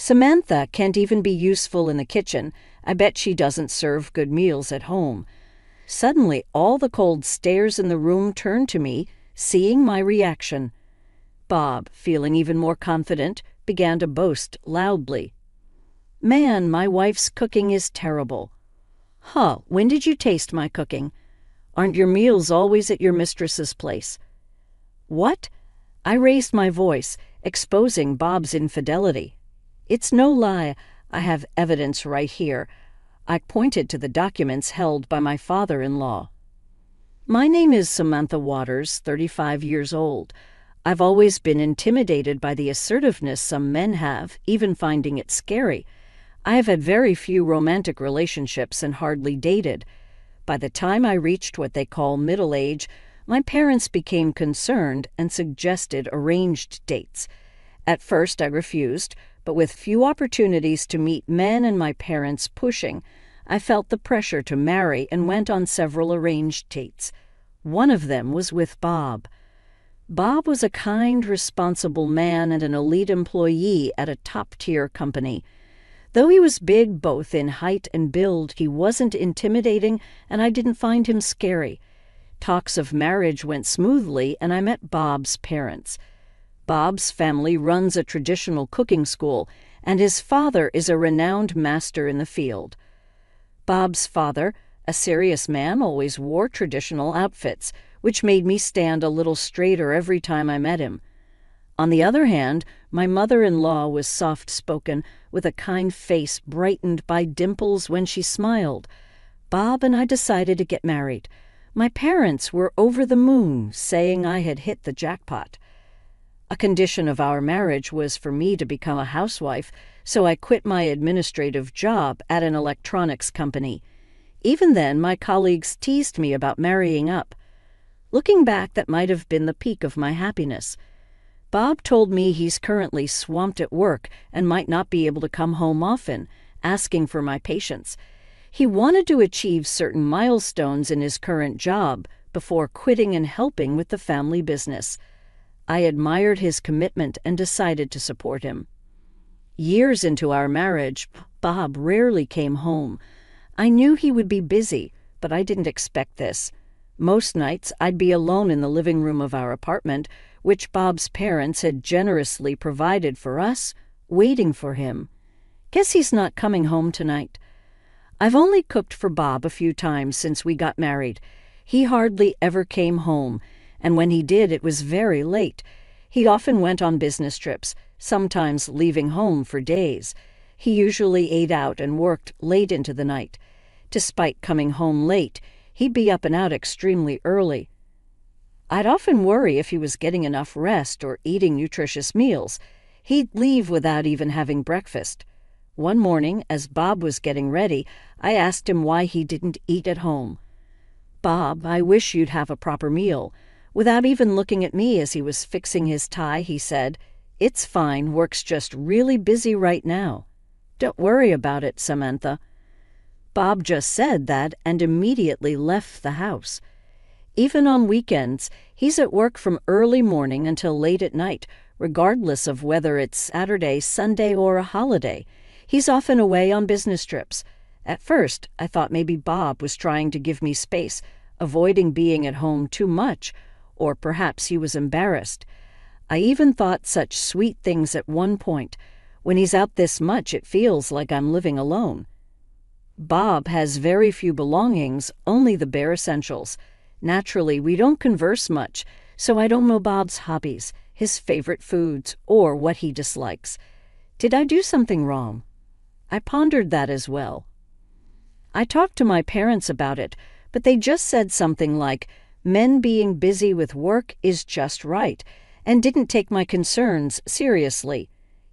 Samantha can't even be useful in the kitchen. I bet she doesn't serve good meals at home. Suddenly, all the cold stares in the room turned to me, seeing my reaction. Bob, feeling even more confident, began to boast loudly. "Man, my wife's cooking is terrible." "Huh, when did you taste my cooking? Aren't your meals always at your mistress's place?" "What?" I raised my voice, exposing Bob's infidelity. "It's no lie. I have evidence right here." I pointed to the documents held by my father-in-law. "My name is Samantha Waters, 35 years old. I've always been intimidated by the assertiveness some men have, even finding it scary. I have had very few romantic relationships and hardly dated. By the time I reached what they call middle age, my parents became concerned and suggested arranged dates. At first I refused, but with few opportunities to meet men and my parents pushing, I felt the pressure to marry and went on several arranged dates. One of them was with Bob. Bob was a kind, responsible man and an elite employee at a top-tier company. Though he was big both in height and build, he wasn't intimidating, and I didn't find him scary. Talks of marriage went smoothly, and I met Bob's parents. Bob's family runs a traditional cooking school, and his father is a renowned master in the field. Bob's father, a serious man, always wore traditional outfits, which made me stand a little straighter every time I met him. On the other hand, my mother-in-law was soft-spoken, with a kind face brightened by dimples when she smiled. Bob and I decided to get married. My parents were over the moon, saying I had hit the jackpot. A condition of our marriage was for me to become a housewife, so I quit my administrative job at an electronics company. Even then, my colleagues teased me about marrying up. Looking back, that might have been the peak of my happiness. Bob told me he's currently swamped at work and might not be able to come home often, asking for my patience. He wanted to achieve certain milestones in his current job before quitting and helping with the family business. I admired his commitment and decided to support him. Years into our marriage, Bob rarely came home. I knew he would be busy, but I didn't expect this. Most nights I'd be alone in the living room of our apartment, which Bob's parents had generously provided for us, waiting for him. Guess he's not coming home tonight. I've only cooked for Bob a few times since we got married. He hardly ever came home, and when he did, it was very late. He often went on business trips, sometimes leaving home for days. He usually ate out and worked late into the night. Despite coming home late, he'd be up and out extremely early. I'd often worry if he was getting enough rest or eating nutritious meals. He'd leave without even having breakfast. One morning, as Bob was getting ready, I asked him why he didn't eat at home. "Bob, I wish you'd have a proper meal." Without even looking at me as he was fixing his tie, he said, "It's fine, work's just really busy right now." "Don't worry about it, Samantha." Bob just said that and immediately left the house. Even on weekends, he's at work from early morning until late at night, regardless of whether it's Saturday, Sunday, or a holiday. He's often away on business trips. At first, I thought maybe Bob was trying to give me space, avoiding being at home too much, or perhaps he was embarrassed. I even thought such sweet things at one point. When he's out this much, it feels like I'm living alone. Bob has very few belongings, only the bare essentials. Naturally, we don't converse much, so I don't know Bob's hobbies, his favorite foods, or what he dislikes. Did I do something wrong? I pondered that as well. I talked to my parents about it, but they just said something like, "Men being busy with work is just right," and didn't take my concerns seriously.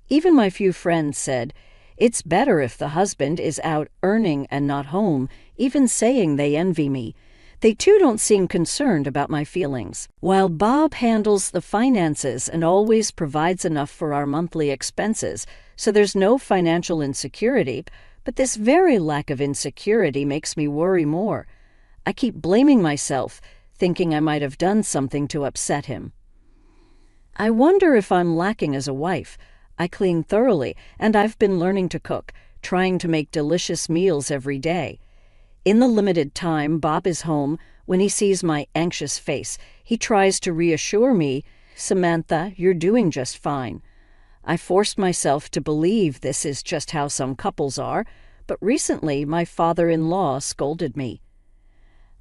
Even my few friends said, "It's better if the husband is out earning and not home," even saying they envy me. They too don't seem concerned about my feelings. While Bob handles the finances and always provides enough for our monthly expenses, so there's no financial insecurity, but this very lack of insecurity makes me worry more. I keep blaming myself, thinking I might have done something to upset him. I wonder if I'm lacking as a wife. I clean thoroughly, and I've been learning to cook, trying to make delicious meals every day. In the limited time Bob is home, when he sees my anxious face, he tries to reassure me, "Samantha, you're doing just fine." I forced myself to believe this is just how some couples are, but recently my father-in-law scolded me.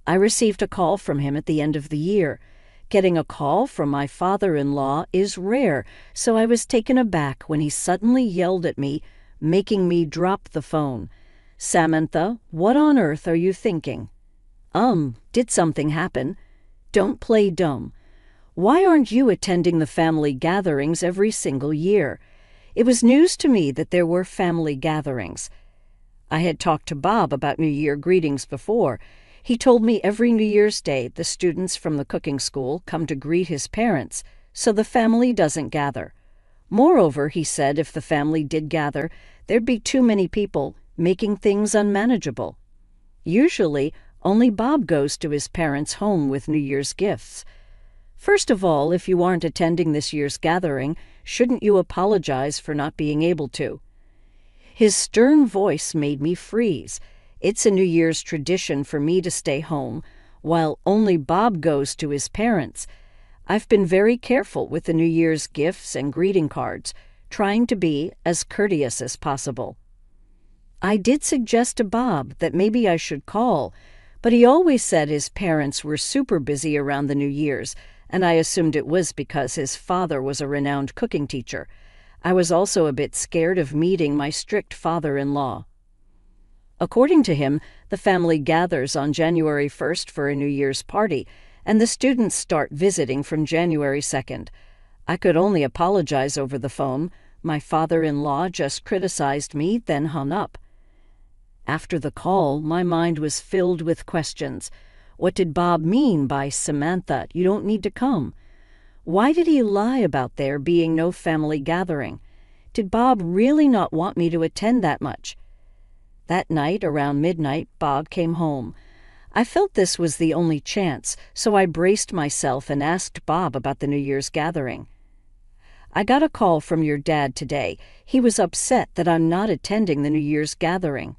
I received a call from him at the end of the year. Getting a call from my father-in-law is rare, so I was taken aback when he suddenly yelled at me, making me drop the phone. "Samantha, what on earth are you thinking?" Did something happen? Don't play dumb. Why aren't you attending the family gatherings every single year? It was news to me that there were family gatherings. I had talked to Bob about New Year greetings before. He told me every New Year's Day the students from the cooking school come to greet his parents, so the family doesn't gather. Moreover, he said if the family did gather, there'd be too many people, making things unmanageable. Usually, only Bob goes to his parents' home with New Year's gifts. First of all, if you aren't attending this year's gathering, shouldn't you apologize for not being able to? His stern voice made me freeze. It's a New Year's tradition for me to stay home, while only Bob goes to his parents. I've been very careful with the New Year's gifts and greeting cards, trying to be as courteous as possible. I did suggest to Bob that maybe I should call, but he always said his parents were super busy around the New Year's, and I assumed it was because his father was a renowned cooking teacher. I was also a bit scared of meeting my strict father-in-law. According to him, the family gathers on January 1st for a New Year's party, and the students start visiting from January 2nd. I could only apologize over the phone. My father-in-law just criticized me, then hung up. After the call, my mind was filled with questions. What did Bob mean by "Samantha, you don't need to come"? Why did he lie about there being no family gathering? Did Bob really not want me to attend that much? That night, around midnight, Bob came home. I felt this was the only chance, so I braced myself and asked Bob about the New Year's gathering. "I got a call from your dad today. He was upset that I'm not attending the New Year's gathering."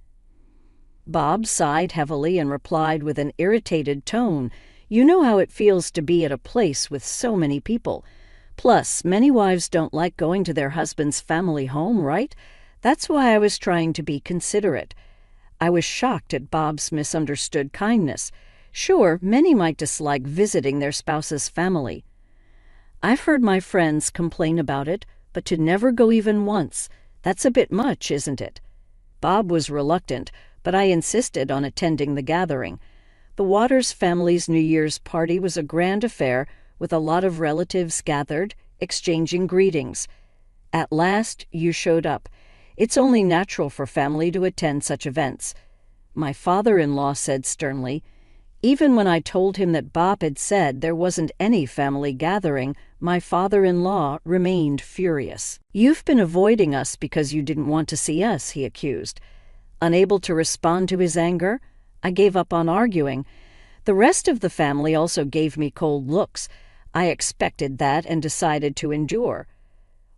Bob sighed heavily and replied with an irritated tone, "You know how it feels to be at a place with so many people. Plus, many wives don't like going to their husband's family home, right? That's why I was trying to be considerate." I was shocked at Bob's misunderstood kindness. Sure, many might dislike visiting their spouse's family. I've heard my friends complain about it, but to never go even once, that's a bit much, isn't it? Bob was reluctant, but I insisted on attending the gathering. The Waters family's New Year's party was a grand affair with a lot of relatives gathered, exchanging greetings. At last, you showed up. It's only natural for family to attend such events. My father-in-law said sternly. Even when I told him that Bob had said there wasn't any family gathering, my father-in-law remained furious. "You've been avoiding us because you didn't want to see us," he accused. Unable to respond to his anger, I gave up on arguing. The rest of the family also gave me cold looks. I expected that and decided to endure.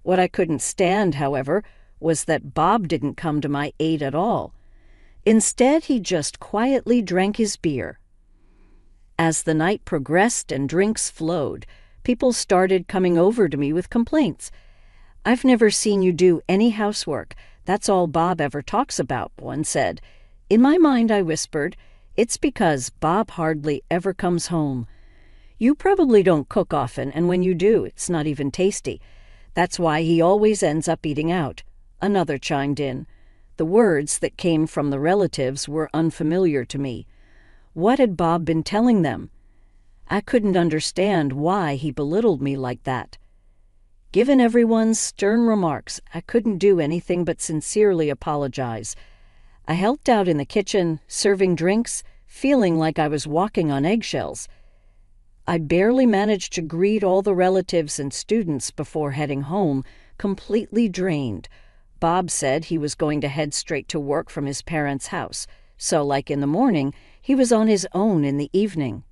What I couldn't stand, however, was that Bob didn't come to my aid at all. Instead, he just quietly drank his beer. As the night progressed and drinks flowed, people started coming over to me with complaints. "I've never seen you do any housework. That's all Bob ever talks about," one said. In my mind, I whispered, "It's because Bob hardly ever comes home. You probably don't cook often, and when you do, it's not even tasty. That's why he always ends up eating out." Another chimed in. The words that came from the relatives were unfamiliar to me. What had Bob been telling them? I couldn't understand why he belittled me like that. Given everyone's stern remarks, I couldn't do anything but sincerely apologize. I helped out in the kitchen, serving drinks, feeling like I was walking on eggshells. I barely managed to greet all the relatives and students before heading home, completely drained. Bob said he was going to head straight to work from his parents' house, so like in the morning, he was on his own in the evening.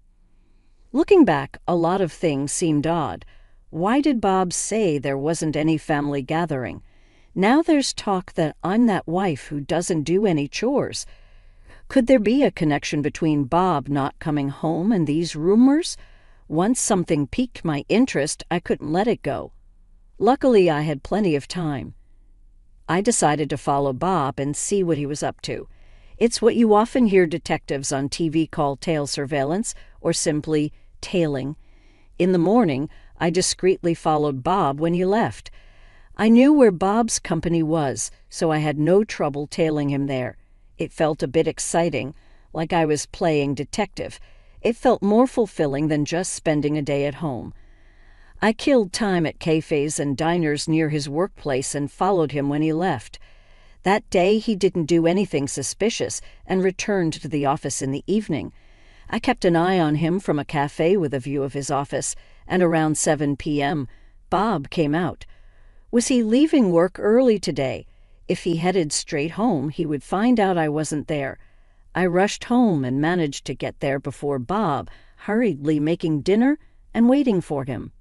Looking back, a lot of things seemed odd. Why did Bob say there wasn't any family gathering? Now there's talk that I'm that wife who doesn't do any chores. Could there be a connection between Bob not coming home and these rumors? Once something piqued my interest, I couldn't let it go. Luckily, I had plenty of time. I decided to follow Bob and see what he was up to. It's what you often hear detectives on TV call tail surveillance, or simply tailing. In the morning, I discreetly followed Bob when he left. I knew where Bob's company was, so I had no trouble tailing him there. It felt a bit exciting, like I was playing detective. It felt more fulfilling than just spending a day at home. I killed time at cafes and diners near his workplace and followed him when he left. That day he didn't do anything suspicious and returned to the office in the evening. I kept an eye on him from a cafe with a view of his office, and around 7 p.m., Bob came out. Was he leaving work early today? If he headed straight home, he would find out I wasn't there. I rushed home and managed to get there before Bob, hurriedly making dinner and waiting for him.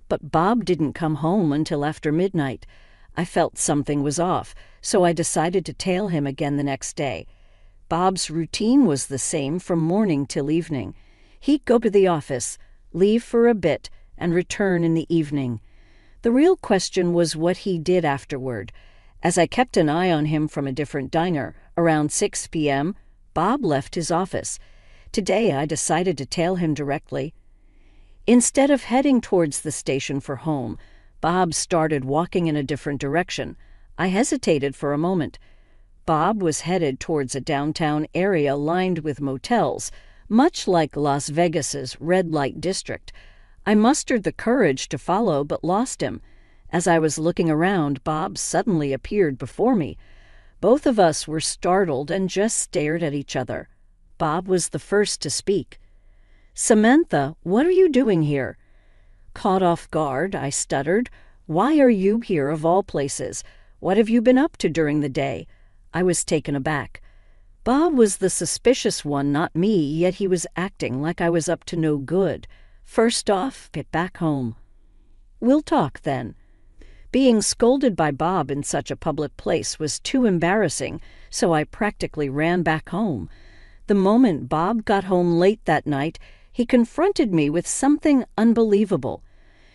But Bob didn't come home until after midnight. I felt something was off, so I decided to tail him again the next day. Bob's routine was the same from morning till evening. He'd go to the office, leave for a bit, and return in the evening. The real question was what he did afterward. As I kept an eye on him from a different diner, around 6 p.m., Bob left his office. Today I decided to tail him directly. Instead of heading towards the station for home, Bob started walking in a different direction. I hesitated for a moment. Bob was headed towards a downtown area lined with motels, much like Las Vegas's red light district. I mustered the courage to follow but lost him. As I was looking around, Bob suddenly appeared before me. Both of us were startled and just stared at each other. Bob was the first to speak. "Samantha, what are you doing here?" Caught off guard, I stuttered. "Why are you here of all places? What have you been up to during the day?" I was taken aback. Bob was the suspicious one, not me, yet he was acting like I was up to no good. First off, get back home. "We'll talk then." Being scolded by Bob in such a public place was too embarrassing, so I practically ran back home. The moment Bob got home late that night, he confronted me with something unbelievable.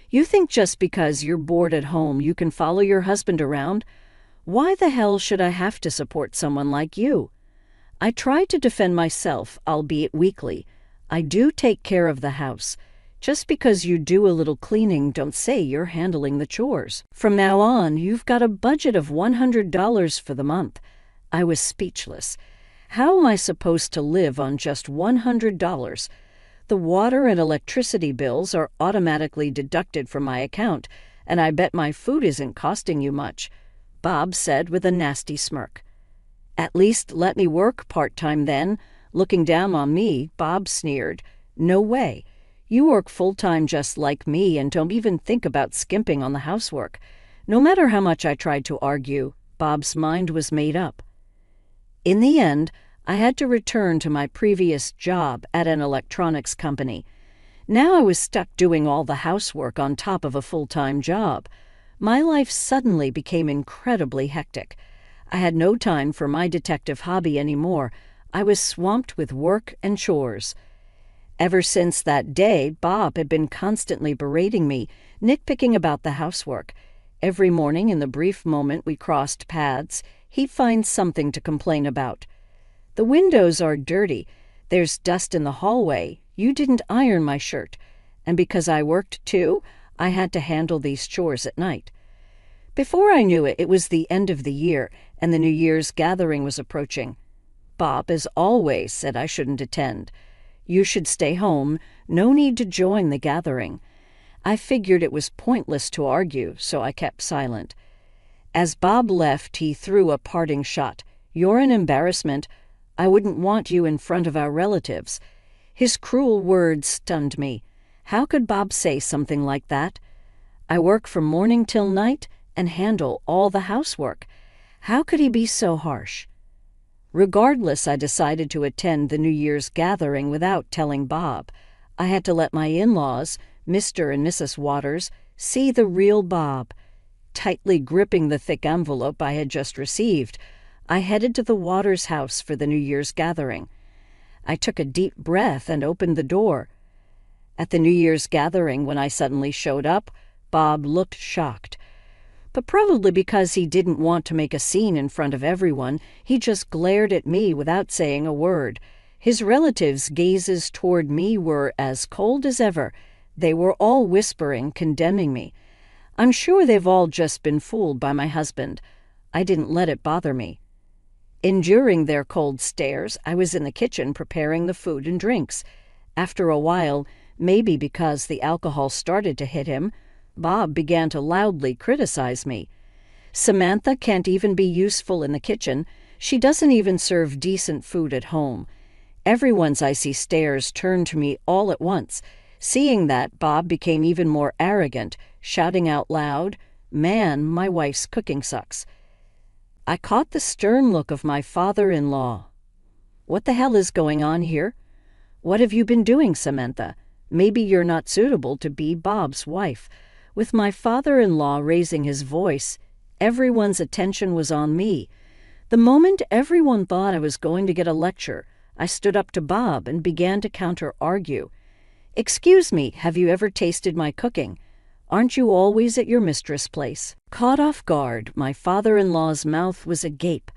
"You think just because you're bored at home you can follow your husband around? Why the hell should I have to support someone like you?" I tried to defend myself, albeit weakly. "I do take care of the house. Just because you do a little cleaning, don't say you're handling the chores. From now on, you've got a budget of $100 for the month." I was speechless. How am I supposed to live on just $100? The water and electricity bills are automatically deducted from my account, and I bet my food isn't costing you much, Bob said with a nasty smirk. "At least let me work part-time then." Looking down on me, Bob sneered. "No way. You work full-time just like me and don't even think about skimping on the housework." No matter how much I tried to argue, Bob's mind was made up. In the end, I had to return to my previous job at an electronics company. Now I was stuck doing all the housework on top of a full-time job. My life suddenly became incredibly hectic. I had no time for my detective hobby anymore. I was swamped with work and chores. Ever since that day, Bob had been constantly berating me, nitpicking about the housework. Every morning in the brief moment we crossed paths, he'd find something to complain about. "The windows are dirty. There's dust in the hallway. You didn't iron my shirt." And because I worked too, I had to handle these chores at night. Before I knew it, it was the end of the year, and the New Year's gathering was approaching. Bob, as always, said I shouldn't attend. "You should stay home. No need to join the gathering." I figured it was pointless to argue, so I kept silent. As Bob left, he threw a parting shot. "You're an embarrassment. I wouldn't want you in front of our relatives." His cruel words stunned me. How could Bob say something like that? I work from morning till night and handle all the housework. How could he be so harsh? Regardless, I decided to attend the New Year's gathering without telling Bob. I had to let my in-laws, Mr. and Mrs. Waters, see the real Bob. Tightly gripping the thick envelope I had just received, I headed to the Waters house for the New Year's gathering. I took a deep breath and opened the door. At the New Year's gathering, when I suddenly showed up, Bob looked shocked. But probably because he didn't want to make a scene in front of everyone, he just glared at me without saying a word. His relatives' gazes toward me were as cold as ever. They were all whispering, condemning me. I'm sure they've all just been fooled by my husband. I didn't let it bother me. Enduring their cold stares, I was in the kitchen preparing the food and drinks. After a while, maybe because the alcohol started to hit him, Bob began to loudly criticize me. Samantha can't even be useful in the kitchen. She doesn't even serve decent food at home. Everyone's icy stares turned to me all at once. Seeing that, Bob became even more arrogant, shouting out loud, "Man, my wife's cooking sucks." I caught the stern look of my father-in-law. "What the hell is going on here? What have you been doing, Samantha? Maybe you're not suitable to be Bob's wife." With my father-in-law raising his voice, everyone's attention was on me. The moment everyone thought I was going to get a lecture, I stood up to Bob and began to counter-argue. "Excuse me, have you ever tasted my cooking? Aren't you always at your mistress' place?" Caught off guard, my father-in-law's mouth was agape.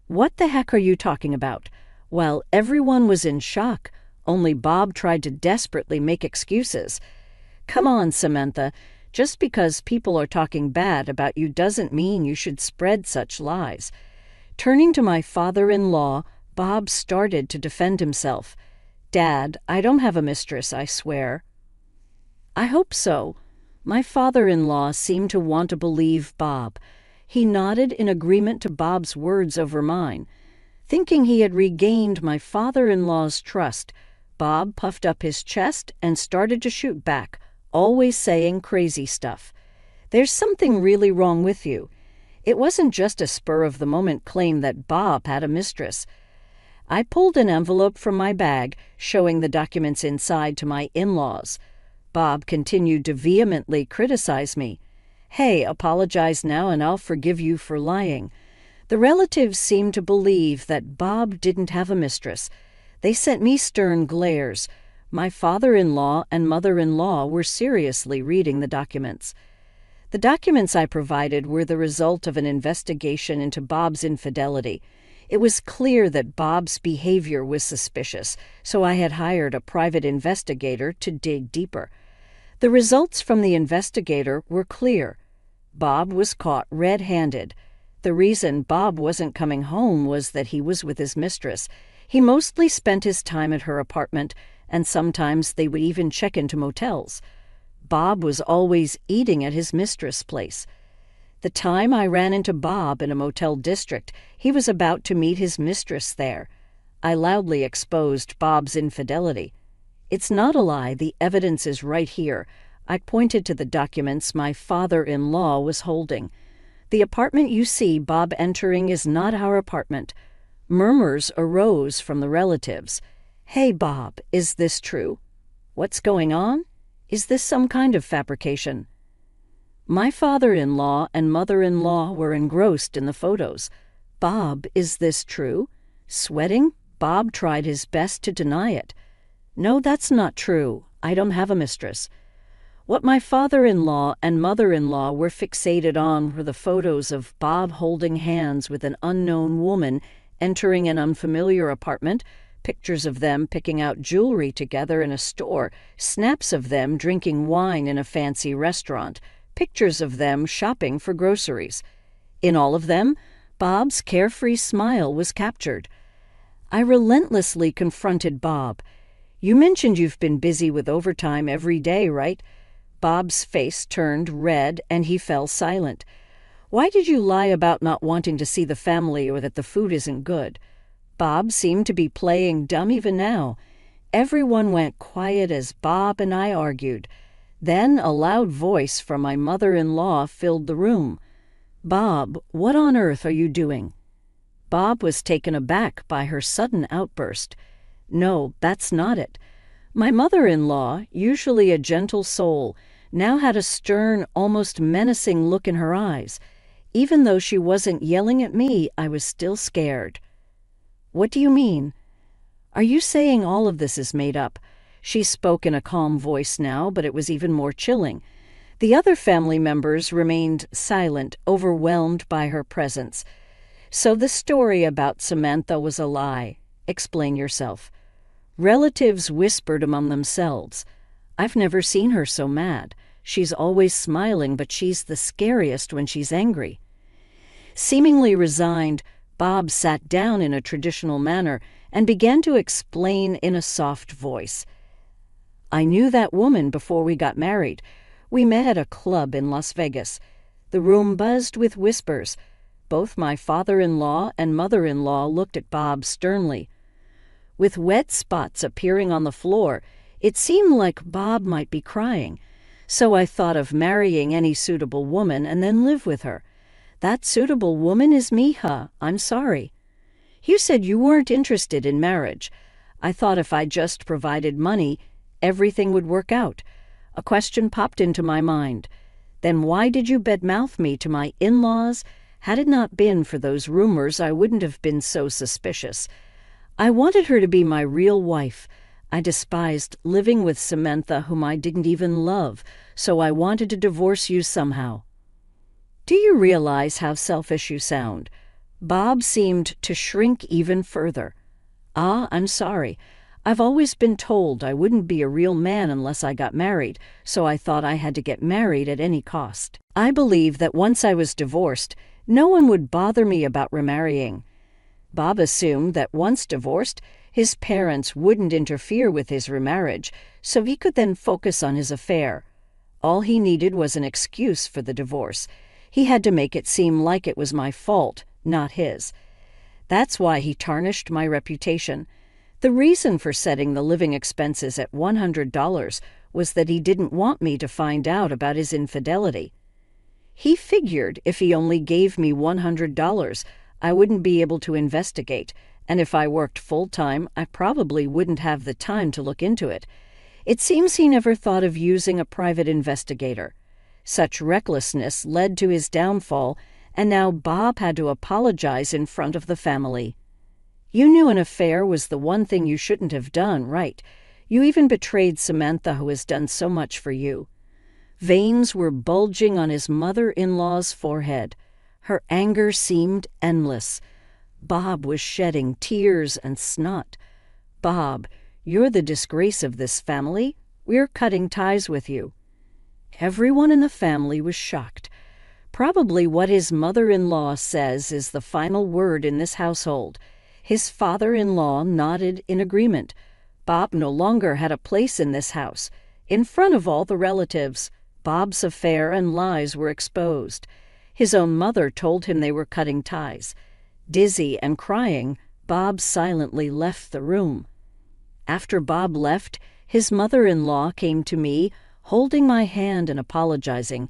"What the heck are you talking about?" While everyone was in shock, only Bob tried to desperately make excuses. "Come on, Samantha. Just because people are talking bad about you doesn't mean you should spread such lies." Turning to my father-in-law, Bob started to defend himself. "Dad, I don't have a mistress, I swear." "I hope so." My father-in-law seemed to want to believe Bob. He nodded in agreement to Bob's words over mine. Thinking he had regained my father-in-law's trust, Bob puffed up his chest and started to shoot back, always saying crazy stuff. "There's something really wrong with you." It wasn't just a spur-of-the-moment claim that Bob had a mistress. I pulled an envelope from my bag, showing the documents inside to my in-laws. Bob continued to vehemently criticize me. "Hey, apologize now and I'll forgive you for lying." The relatives seemed to believe that Bob didn't have a mistress. They sent me stern glares. My father-in-law and mother-in-law were seriously reading the documents. The documents I provided were the result of an investigation into Bob's infidelity. It was clear that Bob's behavior was suspicious, so I had hired a private investigator to dig deeper. The results from the investigator were clear. Bob was caught red-handed. The reason Bob wasn't coming home was that he was with his mistress. He mostly spent his time at her apartment, and sometimes they would even check into motels. Bob was always eating at his mistress' place. The time I ran into Bob in a motel district, he was about to meet his mistress there. I loudly exposed Bob's infidelity. "It's not a lie, the evidence is right here." I pointed to the documents my father-in-law was holding. "The apartment you see Bob entering is not our apartment." Murmurs arose from the relatives. "Hey, Bob, is this true? What's going on? Is this some kind of fabrication?" My father-in-law and mother-in-law were engrossed in the photos. "Bob, is this true?" Sweating, Bob tried his best to deny it. "No, that's not true. I don't have a mistress." What my father-in-law and mother-in-law were fixated on were the photos of Bob holding hands with an unknown woman entering an unfamiliar apartment, pictures of them picking out jewelry together in a store, snaps of them drinking wine in a fancy restaurant, pictures of them shopping for groceries. In all of them, Bob's carefree smile was captured. I relentlessly confronted Bob. "You mentioned you've been busy with overtime every day, right?" Bob's face turned red and he fell silent. "Why did you lie about not wanting to see the family or that the food isn't good?" Bob seemed to be playing dumb even now. Everyone went quiet as Bob and I argued. Then a loud voice from my mother-in-law filled the room. "Bob, what on earth are you doing?" Bob was taken aback by her sudden outburst. "No, that's not it." My mother-in-law, usually a gentle soul, now had a stern, almost menacing look in her eyes. Even though she wasn't yelling at me, I was still scared. "What do you mean? Are you saying all of this is made up?" She spoke in a calm voice now, but it was even more chilling. The other family members remained silent, overwhelmed by her presence. "So the story about Samantha was a lie. Explain yourself." Relatives whispered among themselves. "I've never seen her so mad. She's always smiling, but she's the scariest when she's angry." Seemingly resigned, Bob sat down in a traditional manner and began to explain in a soft voice. "I knew that woman before we got married. We met at a club in Las Vegas. The room buzzed with whispers. Both my father-in-law and mother-in-law looked at Bob sternly. With wet spots appearing on the floor, it seemed like Bob might be crying. So I thought of marrying any suitable woman and then live with her. That suitable woman is me, huh? I'm sorry. You said you weren't interested in marriage. I thought if I just provided money, everything would work out. A question popped into my mind. Then why did you badmouth me to my in-laws? Had it not been for those rumors, I wouldn't have been so suspicious. I wanted her to be my real wife. I despised living with Samantha, whom I didn't even love, so I wanted to divorce you somehow." Do you realize how selfish you sound? Bob seemed to shrink even further. I'm sorry. I've always been told I wouldn't be a real man unless I got married, so I thought I had to get married at any cost. I believe that once I was divorced, no one would bother me about remarrying. Bob assumed that once divorced, his parents wouldn't interfere with his remarriage, so he could then focus on his affair. All he needed was an excuse for the divorce. He had to make it seem like it was my fault, not his. That's why he tarnished my reputation. The reason for setting the living expenses at $100 was that he didn't want me to find out about his infidelity. He figured if he only gave me $100, I wouldn't be able to investigate, and if I worked full-time, I probably wouldn't have the time to look into it. It seems he never thought of using a private investigator. Such recklessness led to his downfall, and now Bob had to apologize in front of the family. You knew an affair was the one thing you shouldn't have done, right? You even betrayed Samantha, who has done so much for you. Veins were bulging on his mother-in-law's forehead. Her anger seemed endless. Bob was shedding tears and snot. "Bob, you're the disgrace of this family. We're cutting ties with you." Everyone in the family was shocked. Probably what his mother-in-law says is the final word in this household. His father-in-law nodded in agreement. Bob no longer had a place in this house. In front of all the relatives, Bob's affair and lies were exposed. His own mother told him they were cutting ties. Dizzy and crying, Bob silently left the room. After Bob left, his mother-in-law came to me, holding my hand and apologizing.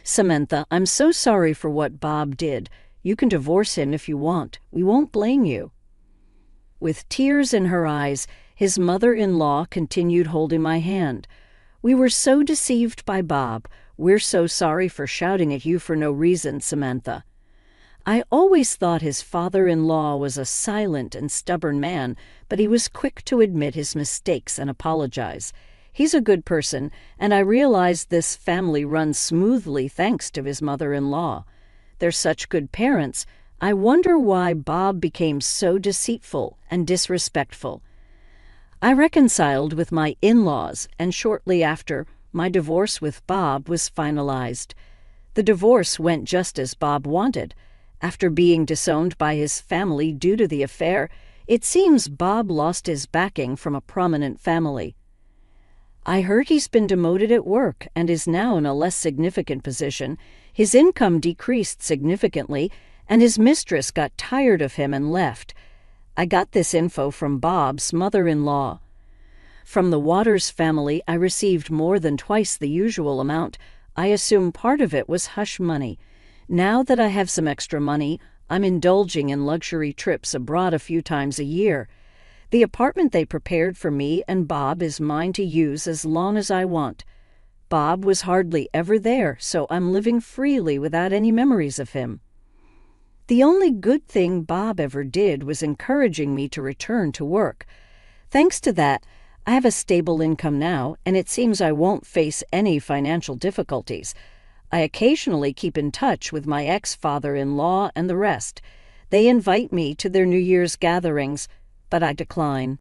"Samantha, I'm so sorry for what Bob did. You can divorce him if you want. We won't blame you." With tears in her eyes, his mother-in-law continued holding my hand. "We were so deceived by Bob. We're so sorry for shouting at you for no reason, Samantha." I always thought his father-in-law was a silent and stubborn man, but he was quick to admit his mistakes and apologize. He's a good person, and I realize this family runs smoothly thanks to his mother-in-law. They're such good parents. I wonder why Bob became so deceitful and disrespectful. I reconciled with my in-laws, and shortly after, my divorce with Bob was finalized. The divorce went just as Bob wanted. After being disowned by his family due to the affair, it seems Bob lost his backing from a prominent family. I heard he's been demoted at work and is now in a less significant position. His income decreased significantly, and his mistress got tired of him and left. I got this info from Bob's mother-in-law. From the Waters family, I received more than twice the usual amount. I assume part of it was hush money. Now that I have some extra money, I'm indulging in luxury trips abroad a few times a year. The apartment they prepared for me and Bob is mine to use as long as I want. Bob was hardly ever there, so I'm living freely without any memories of him. The only good thing Bob ever did was encouraging me to return to work. Thanks to that, I have a stable income now, and it seems I won't face any financial difficulties. I occasionally keep in touch with my ex-father-in-law and the rest. They invite me to their New Year's gatherings, but I decline.